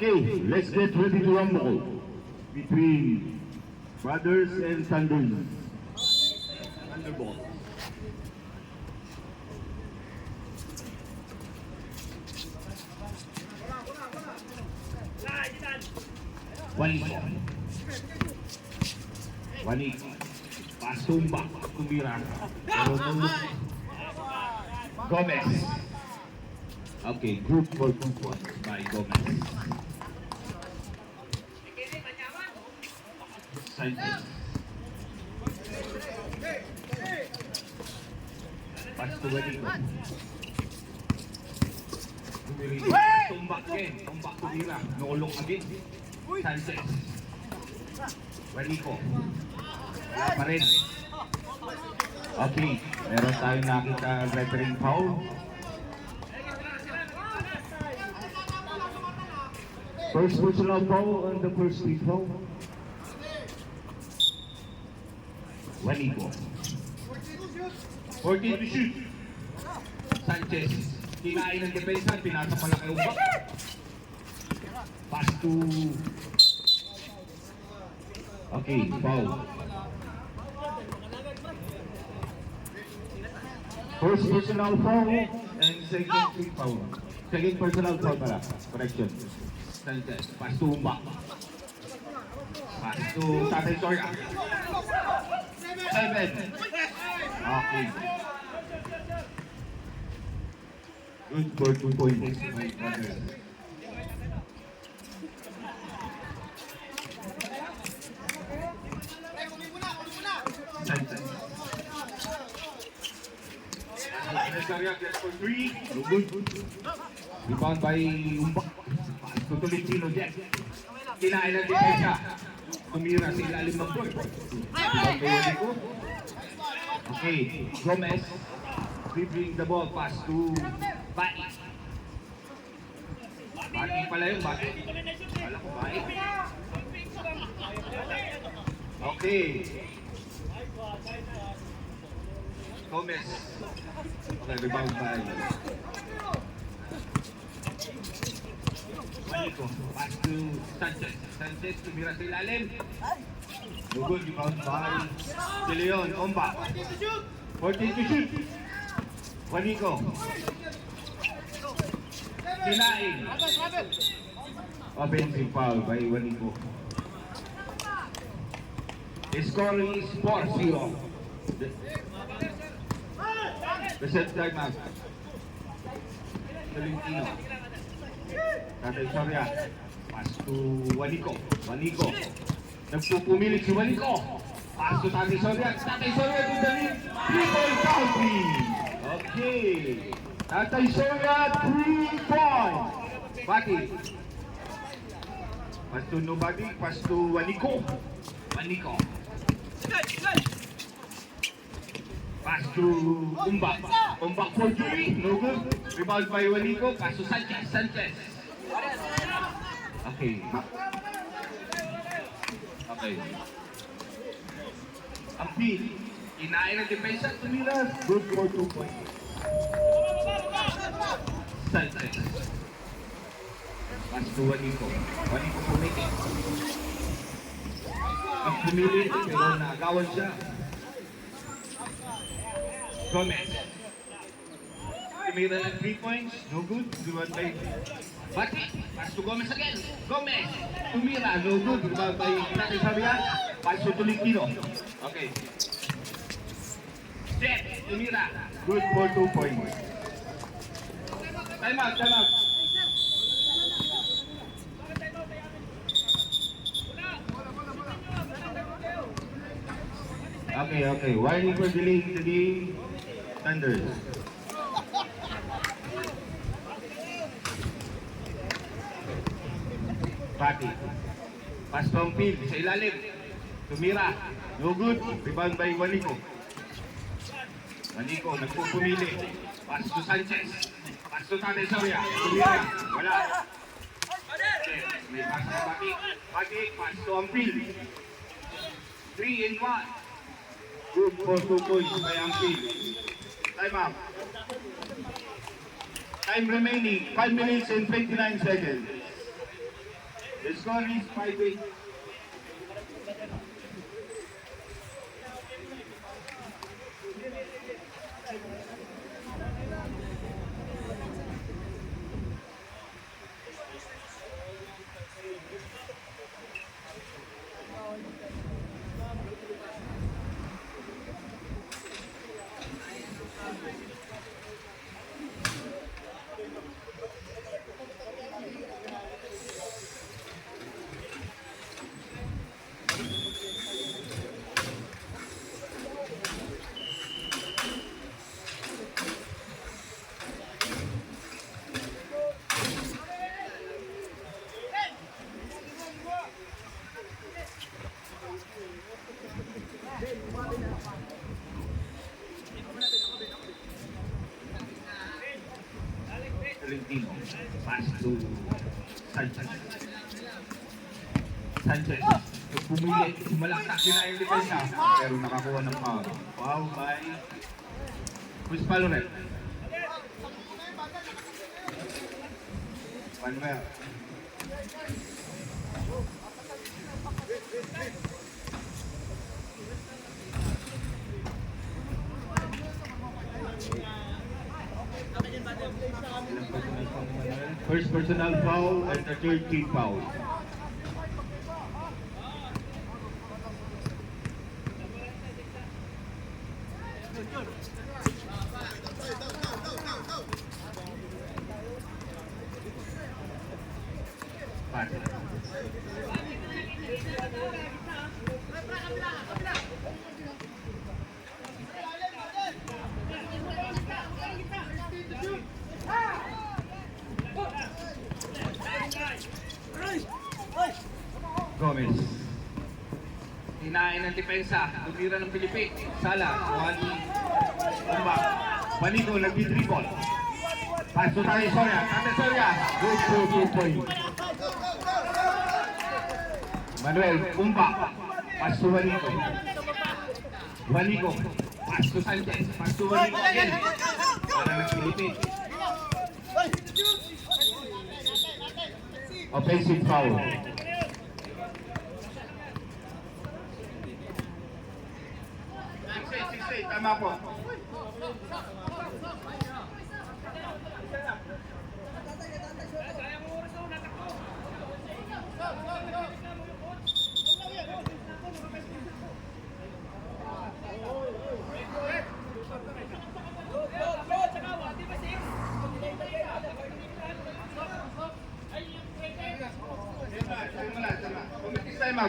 Okay, let's get ready to rumble between Brothers and Thunderbolts. Juanito. Pastumba. Tumira. Pero Gomez. Okay, group for 2 points by Gomez. Sanchez. Pass to Juanito. Tumbak again. Tumbak Tumira. Noolong again. Sanchez. Juanito. Wala pa rin. Okay, meron tayong nakita refereeing foul. First personal foul on the first free throw. Juanito. 14 to shoot. Sanchez. Kinain ng depensa, pinasa pala kay Umbak. Pass to... Okay, foul. First personal foul and second free foul. Second personal foul pala. Correction. Sanchez. Pass to Umbak. Pass to Tatay Soria. 7. Okay. Good for 2 points. My brother. Sanchez. Soria gets for 3. No good. Rebound by Umbak. Tutuloy Tino Jet. Kinain ang depensa. Tumira sa ilalim ng board. Okay, Gomez. Dribbling the ball. Pass to Bai. Bai pala yung Bai. Wala ko Bai. Okay. Gomez. Okay, rebound by Juanito. Pass to Sanchez. Sanchez tumira sa ilalim. No good, rebound by De Leon. Omba. 14 to shoot. Juanito. Kinain. Offensive foul by Juanito. The score is 4-0. The set time out. Tolentino. Tatay Soria. Pass to Juanito. Juanito. Nagpupumilit si Juanito. Pass to Tatay Soria. Tatay Soria to the lead. 3-point counting. Okay. Tatay Soria, 3 points. Bati. Pass to nobody. Pass to Juanito. Juanito. Pass to Umbak. Umbak for Julie. No good. Rebound by Juanito. Pass to Sanchez. Sanchez. Okay. Okay. Ampil. Kinain ang depensa. Tumira. Good for 2 points. Sanchez. Pass to Juanito. Juanito pumili. Ang pumili pero nagawan siya. Gomez. Tumira ng 3 points. No good. Rebound by Bati. Pass to Gomez again. Gomez. Tumira. No good. Rebound by Tatay Soria. Pass to Tolentino. Okay. Jet. Tumira. Good for 2 points. Time out. Time out. Okay, okay. Warning for delaying the game. Thunders. Pati. Pass from field sa ilalim. Tumira. No good. Rebound by Juanito. Juanito nagpupumili. Pass to Sanchez. Pass to Tatay Soria. Tumira. Wala. Okay. May pass to Pati. Pati. Pass to Ampil. 3 and 1. Good for 2 points by Ampil. Time up. Time remaining 5 minutes and 29 seconds. score is 5-8. Tolentino. Pass to Sanchez. Sanchez. Pumili. Malaksak din na yung depensa. Pero nakakuha ng foul. Foul by Chris Paloret. Manuel. First personal foul and the third team foul. Gomez. Hinain ng depensa. Tumira ng Pilipin. Sala. Wani. Umba. Manigo nagbi-dribble. Pass to Tate Soria. Tate Soria. Good for 2 points. Manuel. Umba. Pass to Wanigo. Wanigo. Pass to Sanchez. Pass to Wanigo again. Para ng Pilipin. Offensive foul. Tama po.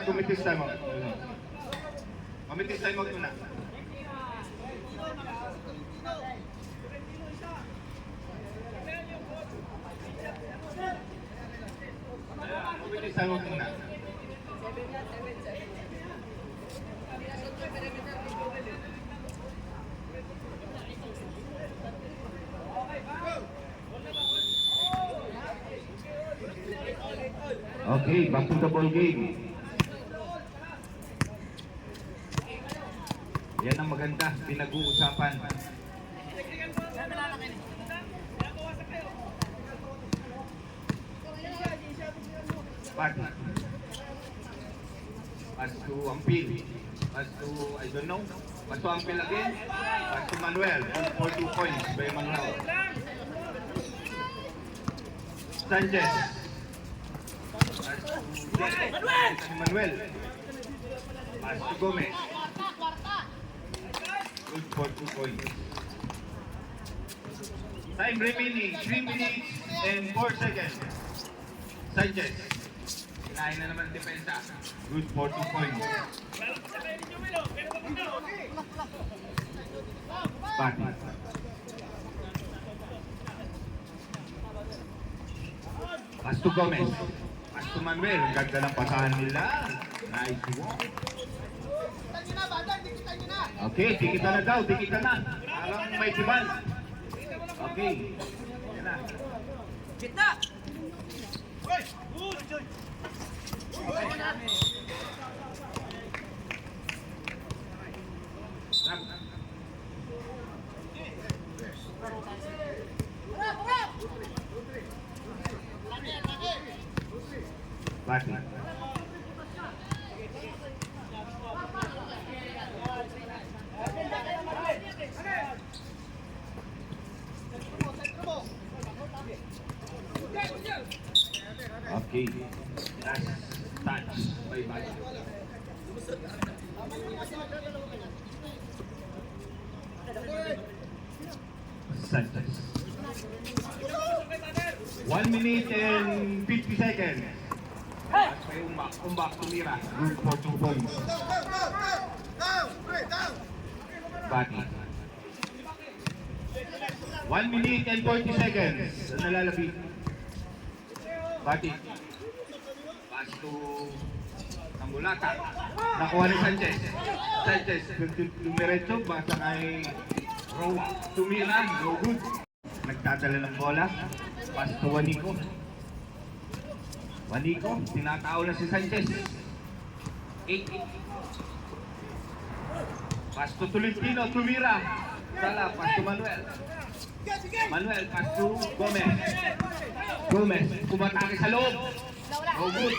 Kumitis time out. Kumitis time out muna. Kumitis time out muna. Okay, back to the ball game. Yan ang maganda, pinag-uusapan. Party. Pass to Ampil. Pass to, I don't know. Pass to Ampil again. Pass to Manuel. 42 points by Manuel. Sanchez. Pass to Manuel. Pass to Gomez. Good for 2 points. Time remaining 3 minutes and 4 seconds. Sanchez. Kinain na naman depensa. Good for 2 points. Party. Pass to Gomez. Pass to Manuel. Ang ganda ng pasahan nila. Nice walk. Okay, dikita na daw, dikita na. Parang may tibal. Okay. Yan na. Kita! Bati. Okay. Last touch by Bati. Sanchez. 1 minute and 50 seconds. At may umbak tumira. Good for 2 points. Bati. 1 minute and 40 seconds. Nalalapit. Bati. Pass to Ambulata. Nakuha ni Sanchez. Sanchez, dumiretso. Basta kay Rowa. Tumira. No good. Nagdadala ng bola. Pass to Juanico. Juanico, tinatao na si Sanchez. 8. Pass to Tolentino, tumira. Sala, pass to Manuel. Manuel, pass to Gomez. Gomez, kumatake sa loob. No good.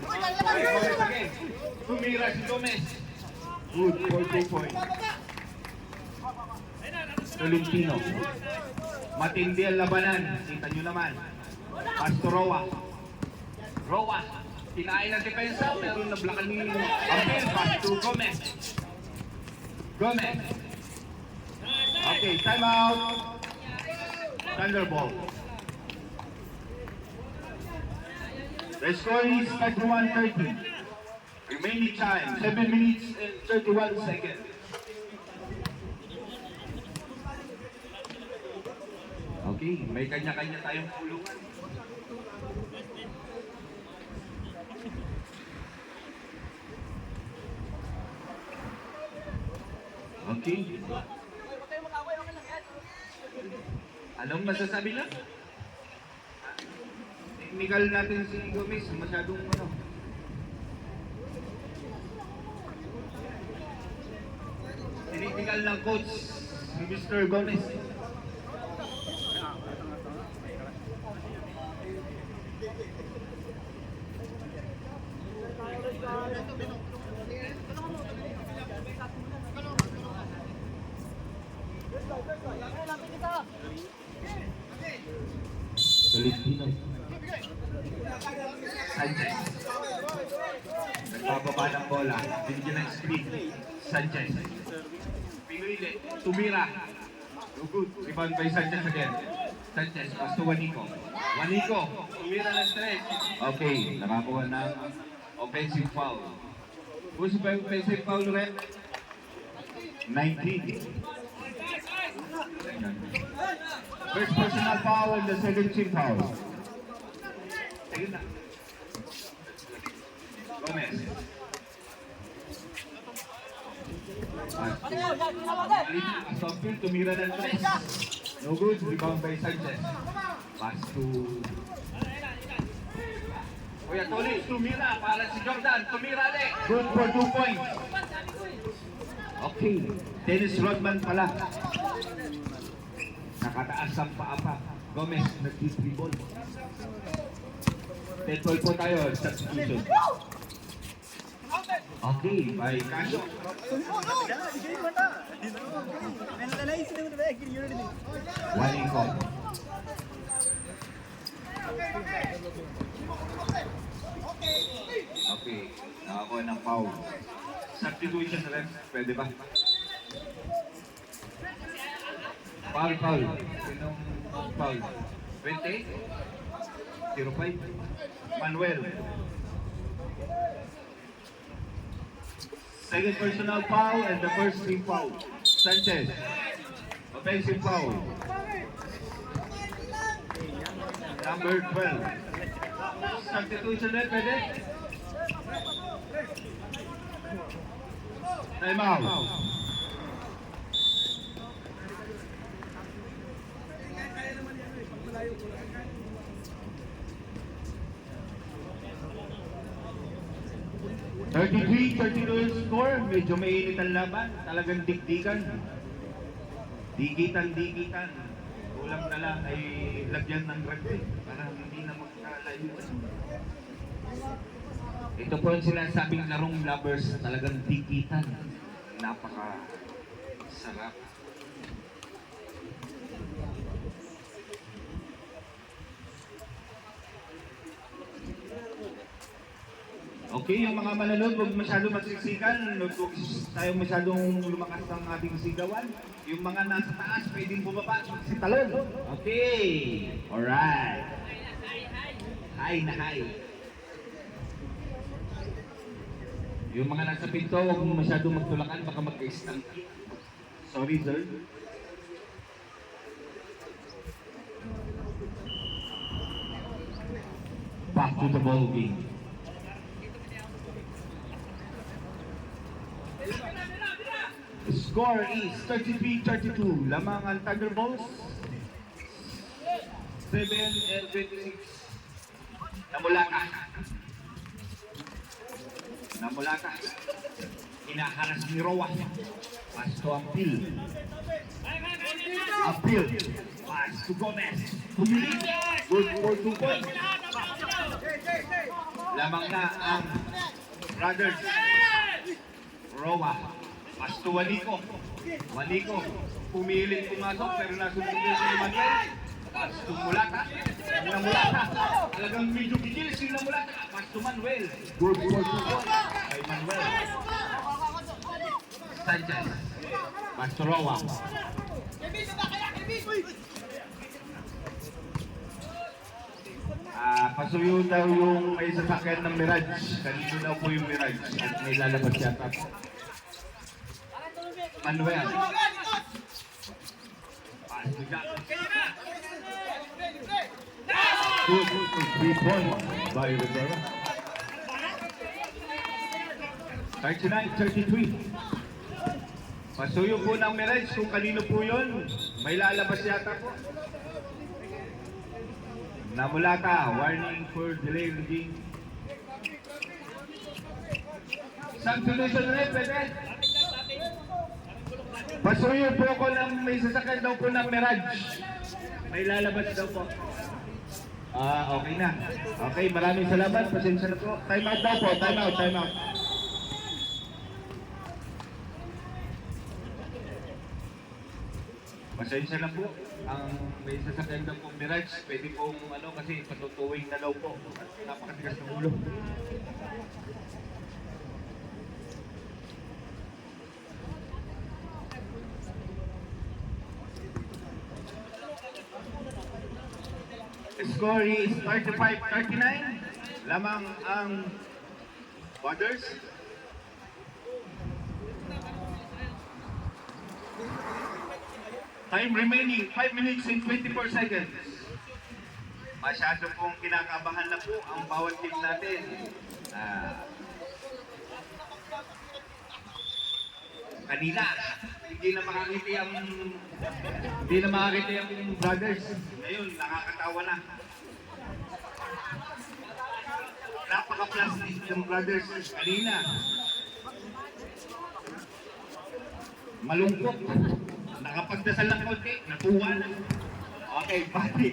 Gomez again. Tumira si Gomez. Good for 2 points. Tolentino. Matindi ang labanan. Kita nyo naman. Pass to Roa. Roa. Kinain ang depensa pero nablakan ni Abel. Pass to Gomez. Gomez. Okay, time out. Thunderbolt. The score is 31-30. Remaining time, 7 minutes and 31 seconds. Okay, may kanya-kanya tayong pulungan. Okay. Anong masasabi na? Technical natin si Gomez, masyadong ano. Technical ng coach si Mr. Gomez. Tolentino. Sanchez. Nagbababa ng bola. Binigyan ng screen. Sanchez. Pinili. Tumira. Good. Rebound by Sanchez again. Sanchez. Pass to Juanico. Juanico. Tumira ng stretch. Okay. Nakakuha ng offensive foul. Who's the offensive foul ulit? 19. First personal foul and the second team foul. Ayun na. Gomez. Asofil, tumira ng tres. No good, rebound by Sanchez. Pass to... Kuya Tony, tumira para si Jordan. Tumira ulit. Good for 2 points. Okay, Dennis Rodman pala. Nakataas ang paa pa. Gomez, nag-dribble. 10-12 po tayo, substitution. Okay, by Casio. Juanico. Okay, nakakuha ng foul. Substitution rin, pwede ba? Foul. Sinong foul? 20? 05? Manuel. Second personal foul and the first team foul. Sanchez. Offensive foul. Number 12. Substitution rin, pwede? Time out. (33-32) score. Medyo mainit ang laban. Talagang dikdikan. Digitan. Kulang na lang ay lagyan ng rugby para hindi na magkalayo. Ito po yung sinasabing larong lovers, talagang dikitan. Napaka sarap. Okay, yung mga mananood, huwag masyadong magsiksikan, huwag tayo masyadong lumakas ng ating sigawan. Yung mga nasa taas, pwedeng bumaba, si talon. Okay, alright. Hi na hi. Yung mga nasa pinto, huwag masyadong magtulakan, baka magka-stank. Sorry, sir. Back to the ball game. The score is 33-32. Lamang ang Thunderbolts. 7 and 26. Namulaka. Namulaka. Inaharas ni Roa. Pass to Apil. Apil. Pass to Gomez. Pumili. Good for 2 points. Lamang na ang Brothers. Roa. Pass to Waliko. Waliko. Pumilit pumasok pero nasunod din si Manuel. Pass to Mulata. Ang Mulata. Talagang medyo gigil si Mulata. Pass to Manuel. Good for 2 points. Kay Manuel. Sanchez. Pass to Roa. Pasuyo daw yung may sasakyan ng Mirage. Kanino daw po yung Mirage at may lalabas yata. Manuel. Pass to Jack. Good 3 points by Rivera. 39-33. Pasuyo po ng Mirage kung kanino po yun. May lalabas yata po. Namulata, warning for delay in the game. Substitution ulit, pwede. Pasuyo po ko ng may sasakyan daw po ng Mirage. May lalabas daw po. Okay na. Okay, maraming salamat. Pasensya na po. Time out daw po. Time out, time out. Pasensya na po. Ang may sasakyan daw pong Mirage, pwede pong kasi patutuwing na daw po. Napakatigas ng ulo. The score is 35-39. Lamang ang Brothers. Time remaining, 5 minutes and 24 seconds. Masyado pong kinakabahan na po ang bawat team natin. Kanina, hindi na makakiti ang Brothers. Ngayon, nakakatawa na. Napaka-plastic ng Brothers kanina. Malungkot. Nakapagdasal ng konti, natuwa na. Okay, balik.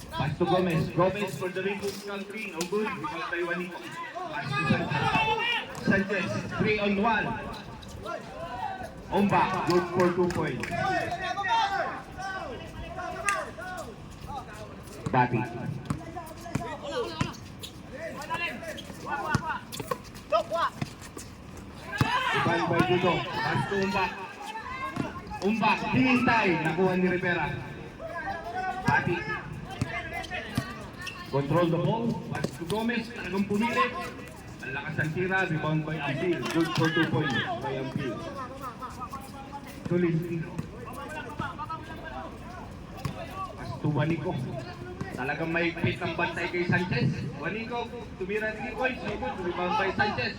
Pass to Gomez. Gomez for the Rainbow Country. No good. Because by Juanico. Pass to Sanchez. 3 on 1. Omba. Good for 2 points. Bati. Iban by Dudo. Pass to Umba. Umba. Hinintay. Nakuha ni Rivera. Bati. Control the ball. Pass to Gomez. Talagang pumilit. Ang lakas ng tira. Rebound by Ampil. Good for 2 points by Ampil. Tolentino. Pass to Juanico. Talagang may pit ang bantay kay Sanchez. Juanico. Tumira ni Nicoy. So good. Rebound by Sanchez.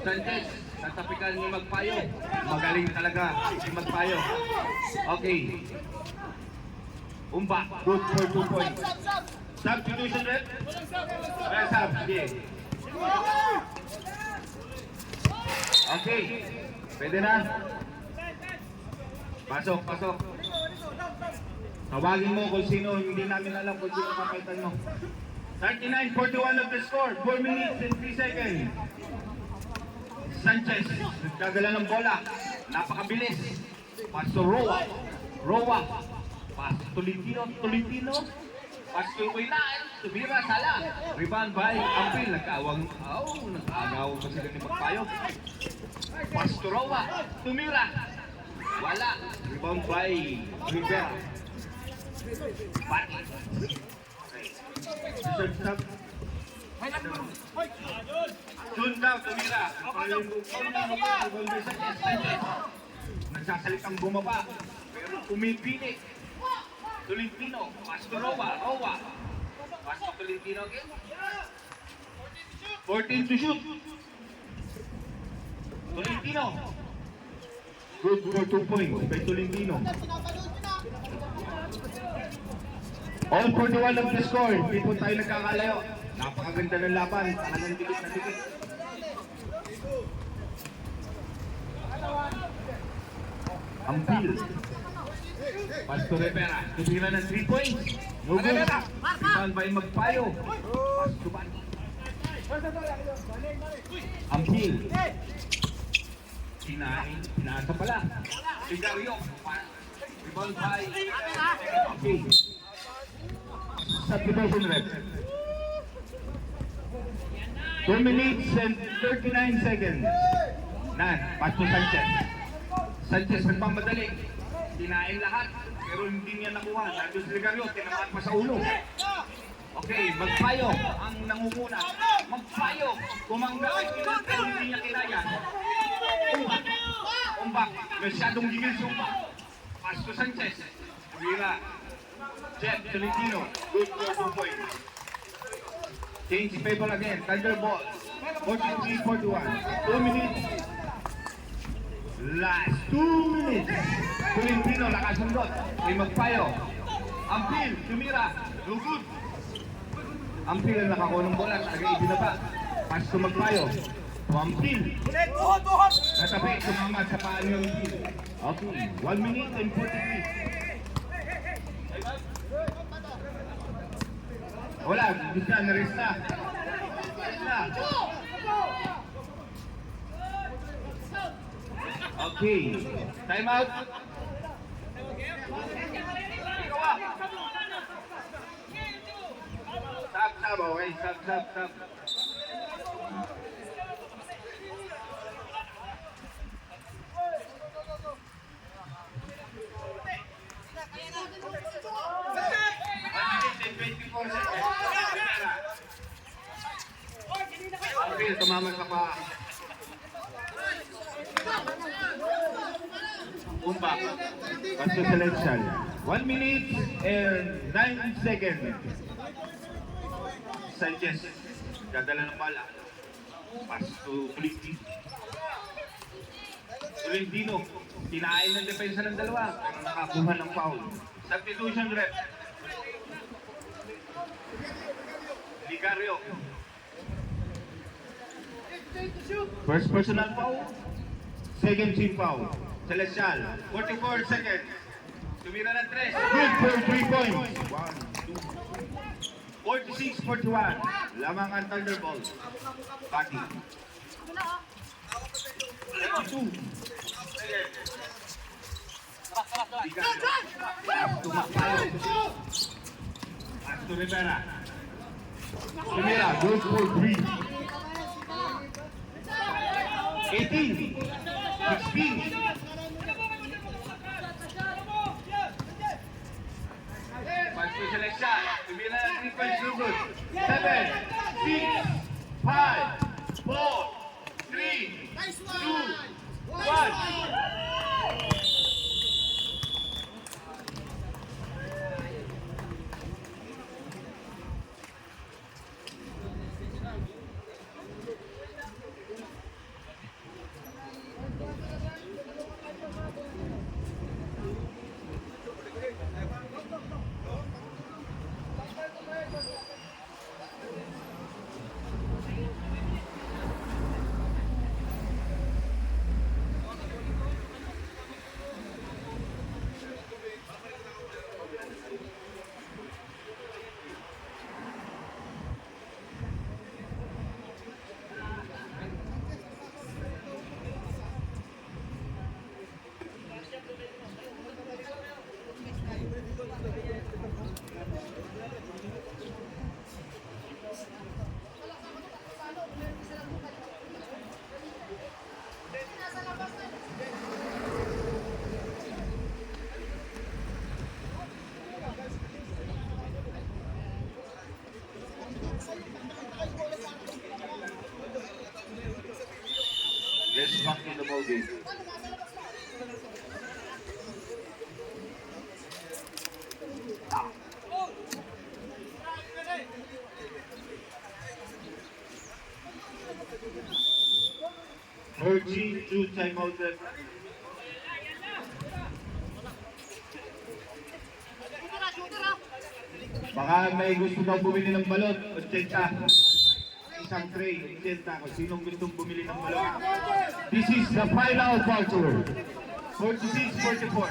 Sanchez. Tatapikan ni Magpayo. Magaling talaga si Magpayo. Okay. Umba. Good for 2 points. Substitution red. Sub. Sige. Okay. Pwede na. Pasok, pasok. Tawagin mo kung sino, hindi namin alam kung sino papaitan mo. 39-41 of the score, 4 minutes and 3 seconds. Sanchez, nagdadala ng bola, napakabilis. Pass to Roa, Roa, pass to Tolentino, pass to Quinal, tumira, sala. Rebound by Ampil, nag-aagaw pa sila ni Magpayo. Pass to Roa, tumira, wala. Rebound by Rivera. Bati. Third stop. Jun daw, tumira. Nagsasalitang bumaba. Pero pumipili. Tolentino, pass to Roa, Roa. Pass to Tolentino again. 14 to shoot. Tolentino. Good for 2 points by Tolentino. All 41 of the score. Hindi po tayo nagkakalayo. Napakaganda ng laban. Talagang dikit na dikit. Ampil. Pass to Rivera. Tumira ng 3 points. No good. Rebound by Magpayo. Pass to Bati. Ampil. Pinasa pala. Sigario. Rebound by Ampil. Substitution rep. 2 minutes and 39 seconds. Pass to Sanchez. Sanchez nagmamadali. Kinain lahat. Pero hindi niya nakuha. Nandun si Ligario. Tinamaan pa sa ulo. Okay, Magpayo ang nangunguna. Magpayo. Kumangga. Pero hindi niya kinaya. Umbak. Masyadong gigil si Umbak. Pass to Sanchez. Vira. Jeff Tolentino, good for 2 points. Change the paper again, Thunderbolt, 43-41, 2 minutes. Last 2 minutes. Tolentino nakasundot, may Magpayo. Ampil, tumira, no good. Ampil ang nakakuha ng bola, talaga ibinaba. Pass to Magpayo. Ampil. Natabi, sumama sa paan ng Ampil. Okay, 1 minute and 43. Wala, gusto na, naris na. Okay, time out. Stop, okay, stop. Okay, tumama ka pa. Umbak. Pass to selection. 1 minute and 9 seconds. Sanchez. Dadala ng bala. Pass to Tolentino. Tolentino. Kinain ng depensa ng dalawa. Pero nakakuha ng foul. Substitution rep. Ligario. First personal foul. Second team foul. Celestial. 44 seconds. Tumira ng 3. Good for 3 points. 1, 2. 46-41. Lamang ang Thunderbolt. Bati. 32. Ligario. Pass to Magpayo. Pass to Rivera. Tumira. Good for 3. 18, 16. Pass to Celestial. Tumira ng 3 points. Good. 7, 6, 5, 4, 3, 2, 1. Urging to timeout ref. Baka may gusto daw bumili ng balot, 80. Isang tray, 80. Kung sinong gustong bumili ng balot. This is the final quarter. 46-44.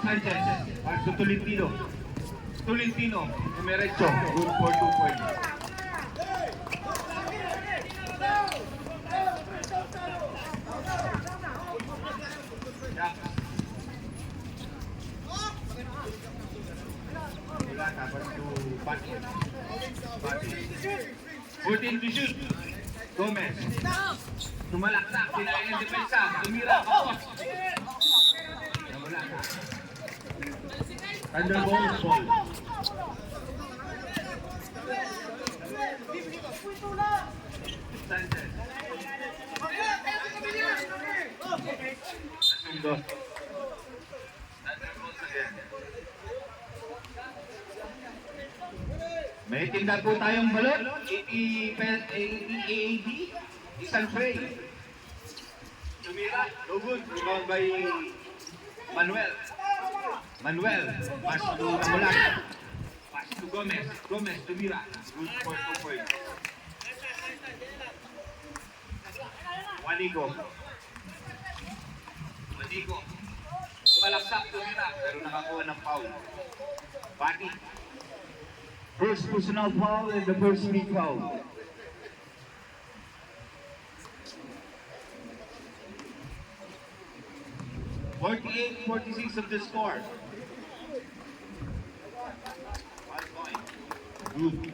Sanchez, Marcio Tolentino. Tolentino, Emerecho, good for 2 points. Wala, tapos to Bati. 14 to shoot. Gomez. Tumalaksak, sinayin ang depensa. Tumira, kapos. Wala ka. Under ball, ball. Sanchez. Nasundo. Under ball again. May tinda po tayong balot. 80 AAD. Isang tray. Tumira. No good. Rebound by Manuel. Manuel. Pass to Namulan. Pass to Gomez. Gomez. Tumira. Good for 2 points. Wanigo. Wanigo. Kumalaksak. Tumira. Pero nakakuha ng foul. Bati. First personal foul and the first league foul. (48-46) of the score. 1 point. Good.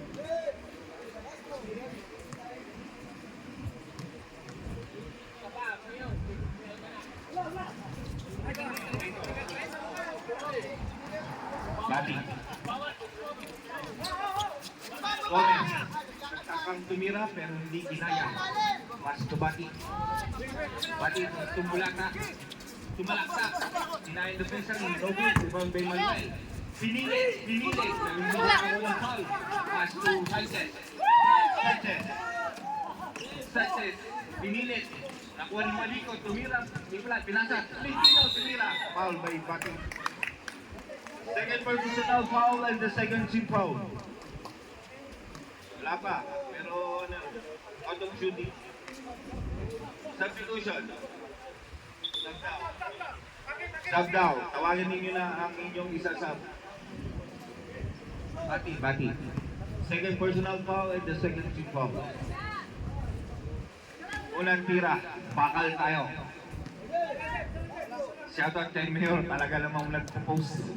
Bati. Gomez. Nagkakang tumira pero hindi kinaya. Pass to Bati. Bati, tumulaka. Tumalaksak. Sinayin defensa ng Robert. Rebound by Manuel. Pinilit. Hindi ako ng foul. Pass to Sanchez. Sanchez. Pinilit. Nakuha ni Maliko. Tumira. Pinasa. Tumira. Foul by Bati. Second personal foul and the second team foul. Wala pa, pero out of shooting. Substitution. Sub down. Tawagin ninyo na ang inyong isa-sub. Bati. Second personal foul and the second team foul. Unang tira, bakal tayo. Shoutout kay Mayor, talaga namang nagpo-post.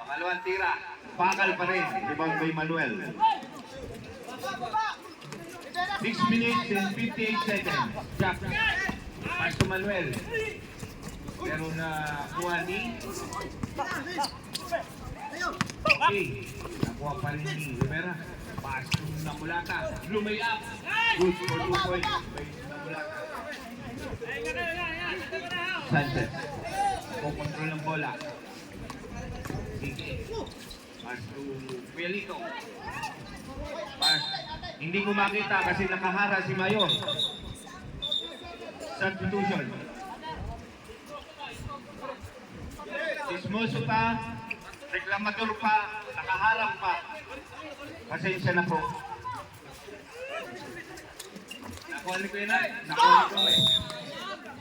Pangalawang tira, bakal pa rin. Rebound by Manuel. 6 minutes and 58 seconds. Jack. Pass to Manuel. Pero nakuha ni okay. Nakuha pa rin ni Rivera. Pass to Namulaka. Lumay up. Good for 2 points by Namulaka. Sanchez. Kukontrol ng bola. Pass to Pialito. Pass. Hindi ko makita kasi nakahara si Mayor. Substitution. Dismoso pa, reklamador pa, nakaharap pa. Pasensya na po. Nakuha ni Kuya Nay? Nakuha ni Kuya.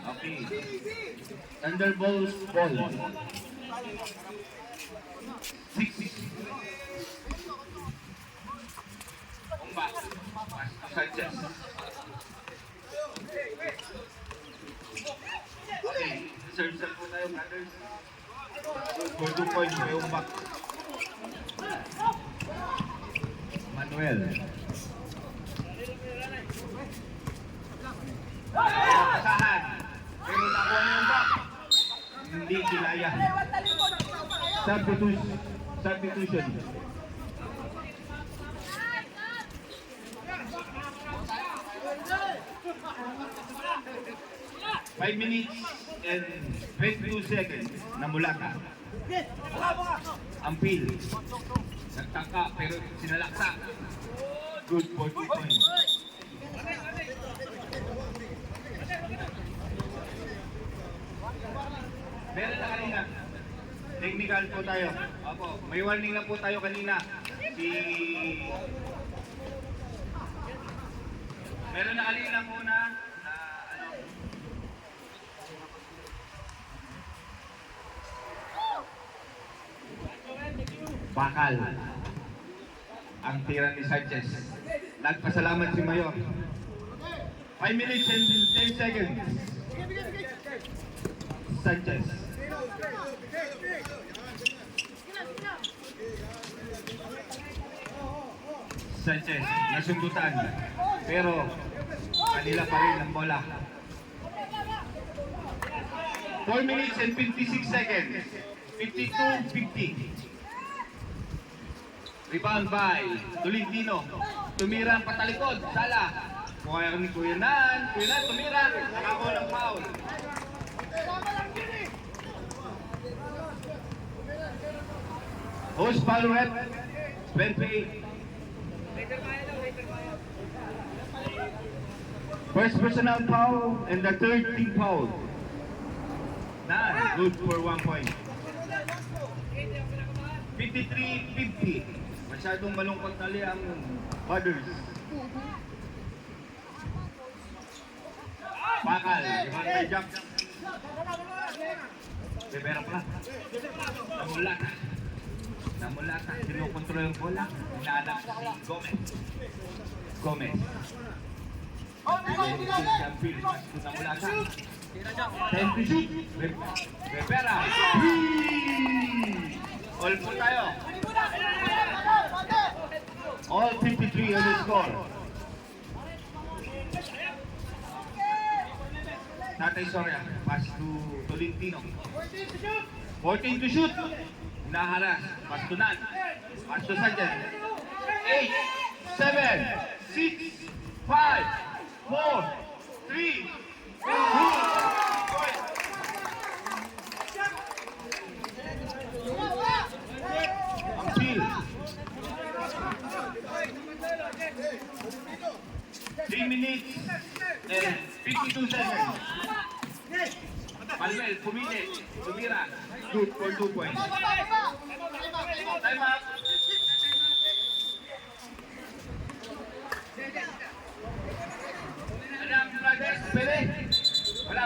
Okay. Thunderbolts ball. 6. Umba. Sanchez. Okay. Serve po tayo, brothers. For 2 points, may Umba. Manuel. Kasahan. Pero nakuha niyo Umba. Hindi kinaya. Substitution. 5 minutes and 22 seconds na Mulaka. Ampil. Nagtangka pero sinalaksa. Good for 2 points. Meron na kanina. Technical po tayo. Opo, may warning na po tayo kanina. Meron na kanina muna na ano. Bakal. Ang tira ni Sanchez. Nagpasalamat si Mayor. 5 minutes and 10 seconds. Sanchez. Sanchez, nasundutan. Pero, kanila pa rin ang bola. 4 minutes and 56 seconds. 52-50. Rebound by Tolentino. Tumira ang patalikod. Sala. Mukha ni Kuya Nan. Kuya Nan, tumira. Nakakuha ng foul. Host foul rep. 28. First personal foul and the third team foul. Nan, good for 1 point. 53-50. Masyadong malungkot tali ang Budders. Bakal, Devante Jack. Bebera pala. Namulata. Sinukontrol yung bola. Inaanak si Gomez. Namulata. 10 to shoot. Bebera. All po tayo. All 53 on the score. Tatay Soria, pass to Tolentino. 14 to shoot. Naharas, pass to Nan. Pass to Sanchez. 8, 7, 6, 5, 4, 3, 2, Appeal. 3 minutes and 52 seconds. Manuel, pumili. Tumira. Good for 2 points. Time up. Ano ang brothers? Pwede? Wala.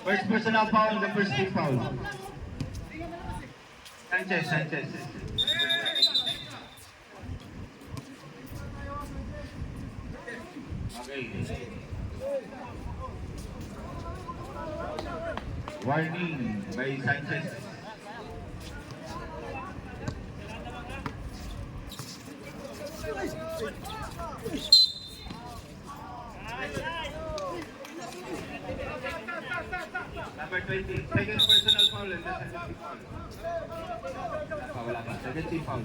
First personal foul, the first team foul. Sanchez. Warning by Sanchez. Number 20, second personal foul and the second team foul. Wala pa, second team foul.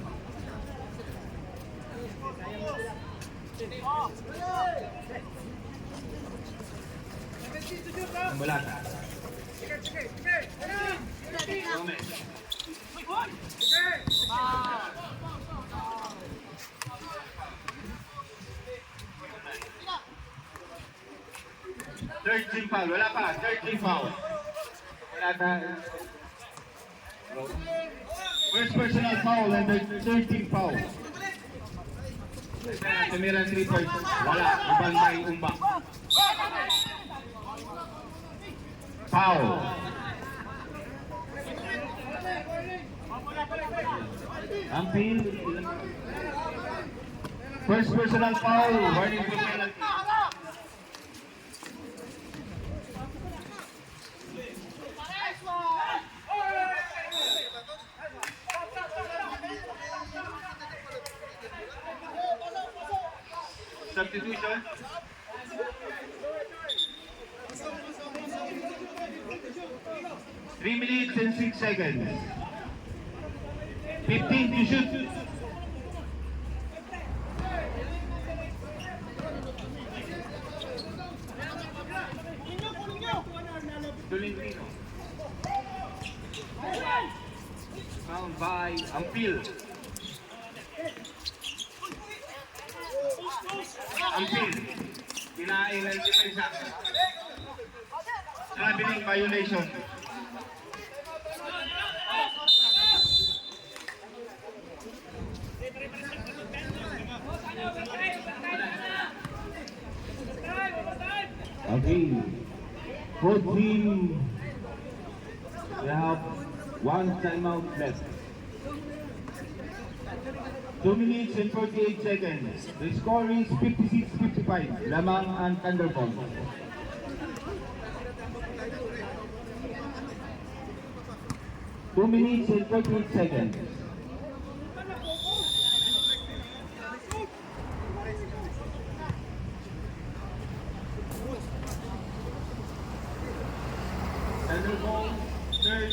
Mulata. Gomez. 13 foul, wala pa, 13 foul. Wala pa. First personal foul and the 13 foul. Tumira 3 points. Wala, ibang by Umba. Foul. Ampil. First personal foul, warning for penalty. Substitution. Three minutes and 6 seconds. 15 to shoot. Tolentino. Found by Ampil. Ampil. Kinain ng depensa. Traveling violation. Okay. Both team, they have one timeout left. 2 minutes and 48 seconds. The score is 56-55. Lamang ang Thunderbolt. Two minutes and 48 seconds. Thunderbolt, third.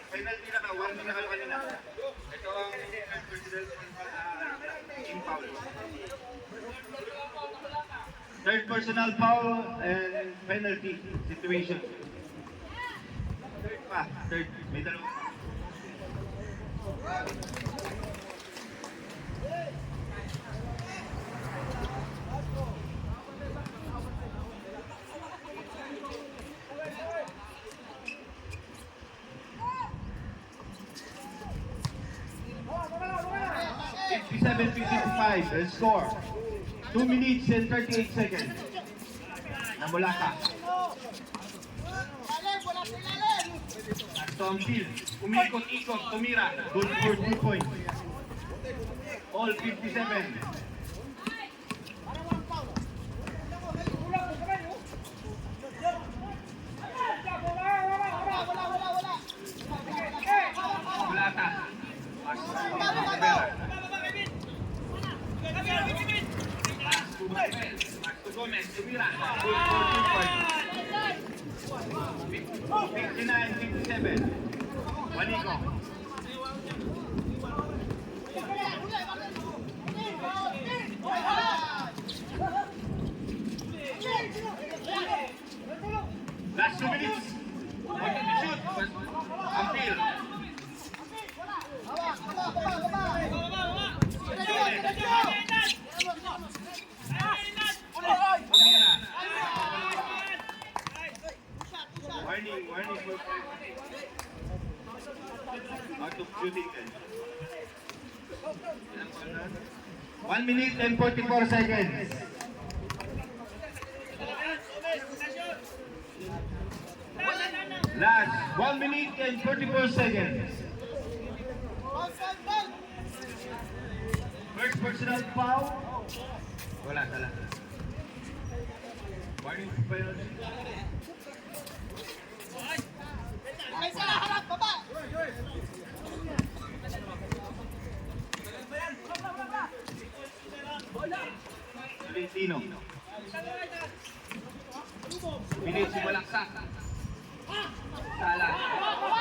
Penalty na ka, warning na kayo kanina. Ito ang team foul. Third personal foul and penalty situation. Third, may dalawa. The score 2 minutes and 38 seconds. Namulaka. At Ampil, umikot-ikot, tumira. Good for 2 points. All 57. Mulata. Gomez, tumira. Good for 2 points. 59-57. Wanico. Last 2 minutes. Wanted to shoot, but Ampil. Warning for out of shooting then. 1 minute and 44 seconds. Last 1 minute and 44 seconds. First personal foul. Wala, sala. Warning penalty. Valentino. Pilit si Balaksak. Sala.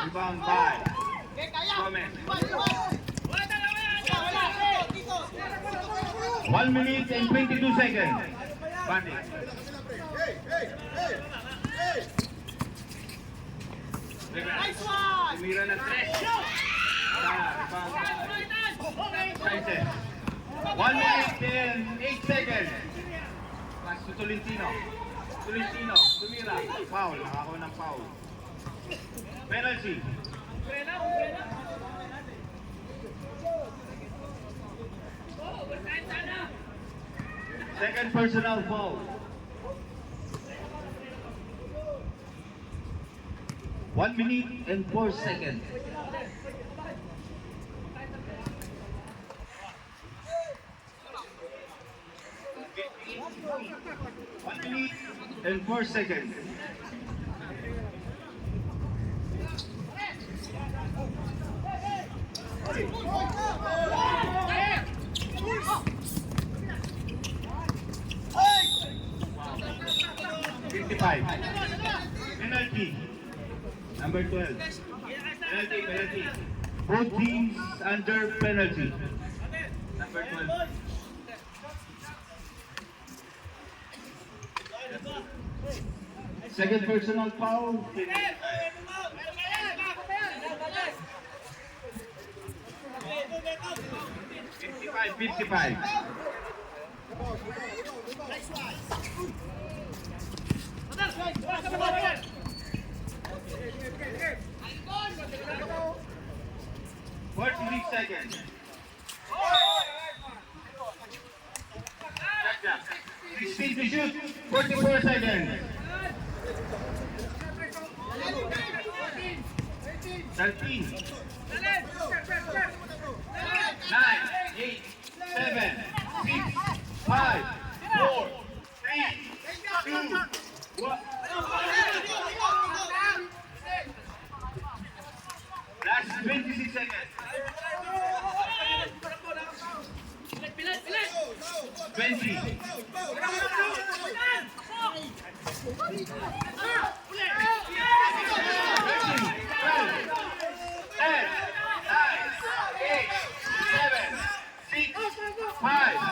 Rebound by Gomez. 1 minute and 22 seconds. Bandi. Tumira ng 3. Sala. Rebound. Sanchez. 1 minute and 8 seconds. Pass to Tolentino. Tolentino. Tumira. Foul. Nakako ng foul. Penalty. Second personal foul. 1 minute and 4 seconds. One minute and 4 seconds. Penalty. Number 12. Penalty. Both teams under penalty. Number 12. Second personal foul. 55. Seconds. 16 to shoot. 44 seconds. 13. 9, 8, 7, 6, 5, 4, 3, 2, 1. Last 26 seconds. 20. 10, 9, 8, 7, 6, 5,